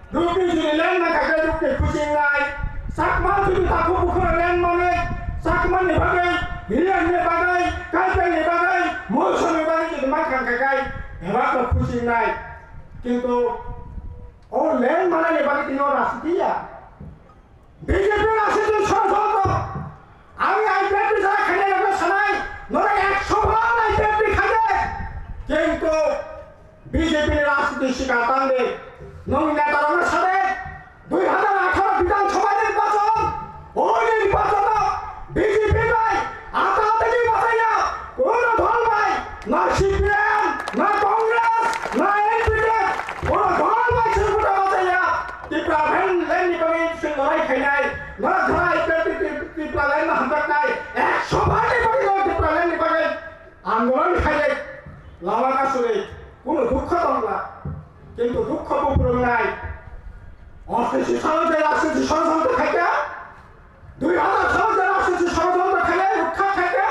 Duki junilan na kakak duki kucing nai. Sakman tu taku bukan mana. Sakman ni bagai, hilang ni bagai, kaitan ni bagai, musuh ni bagai jadi makan kakak. Hebat tu kucing nai. Kintu oh len mana ni bagai tinggal rastia. BJP rastia sah. আমি IPFT যারা খাইয়ে রাখবে শোনাই নরে 100 বার IPFT খাইয়ে কিন্তু বিজেপির রাজনীতি শিকার টানবে নমিনেতার সাথে 2018 বিধানসভা নির্বাচন ওই নির্বাচন বিজেপি ভাই আতাতাকি বাঁচাইয়া কোন দল ভাই না সিপিএম না কংগ্রেস না এনপিপি কোন দল ভাই সেটা বাঁচাইয়া ত্রিপুরা ভেন লেন নিকমি সে লড়াই খাই নাই না ধরা আইপিএফটি ত্রিপুরা লেন না হামদার নাই 100 বার নিকমি ত্রিপুরা লেন নিকমি আন্দোলন খাইয়ে লামাকা শুনে কোনো দুঃখ দংলা কিন্তু দুঃখ বুপুর নাই অস্থিতি সমাজের রাজনীতি ষড়যন্ত্র খাইতে 2000 সমাজের রাজনীতি ষড়যন্ত্র খাইলে উৎখাত খাইতে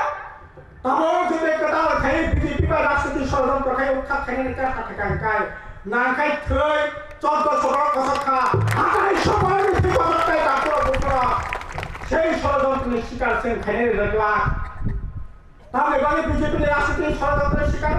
তারপর যদি কথা খাই বিজেপি বা রাজনীতি ষড়যন্ত্র খাই উৎখাত খাইলে নিতে থাকে কাই না খাই থই 14 কথা খা আকাই সবার মিষ্টি কথাটাই তারপর বুপুর সেই ষড়যন্ত্রের শিকার সেন খাইলে দেখলা তাহলে বাঙালি বিজেপির রাজনীতি ষড়যন্ত্রের শিকার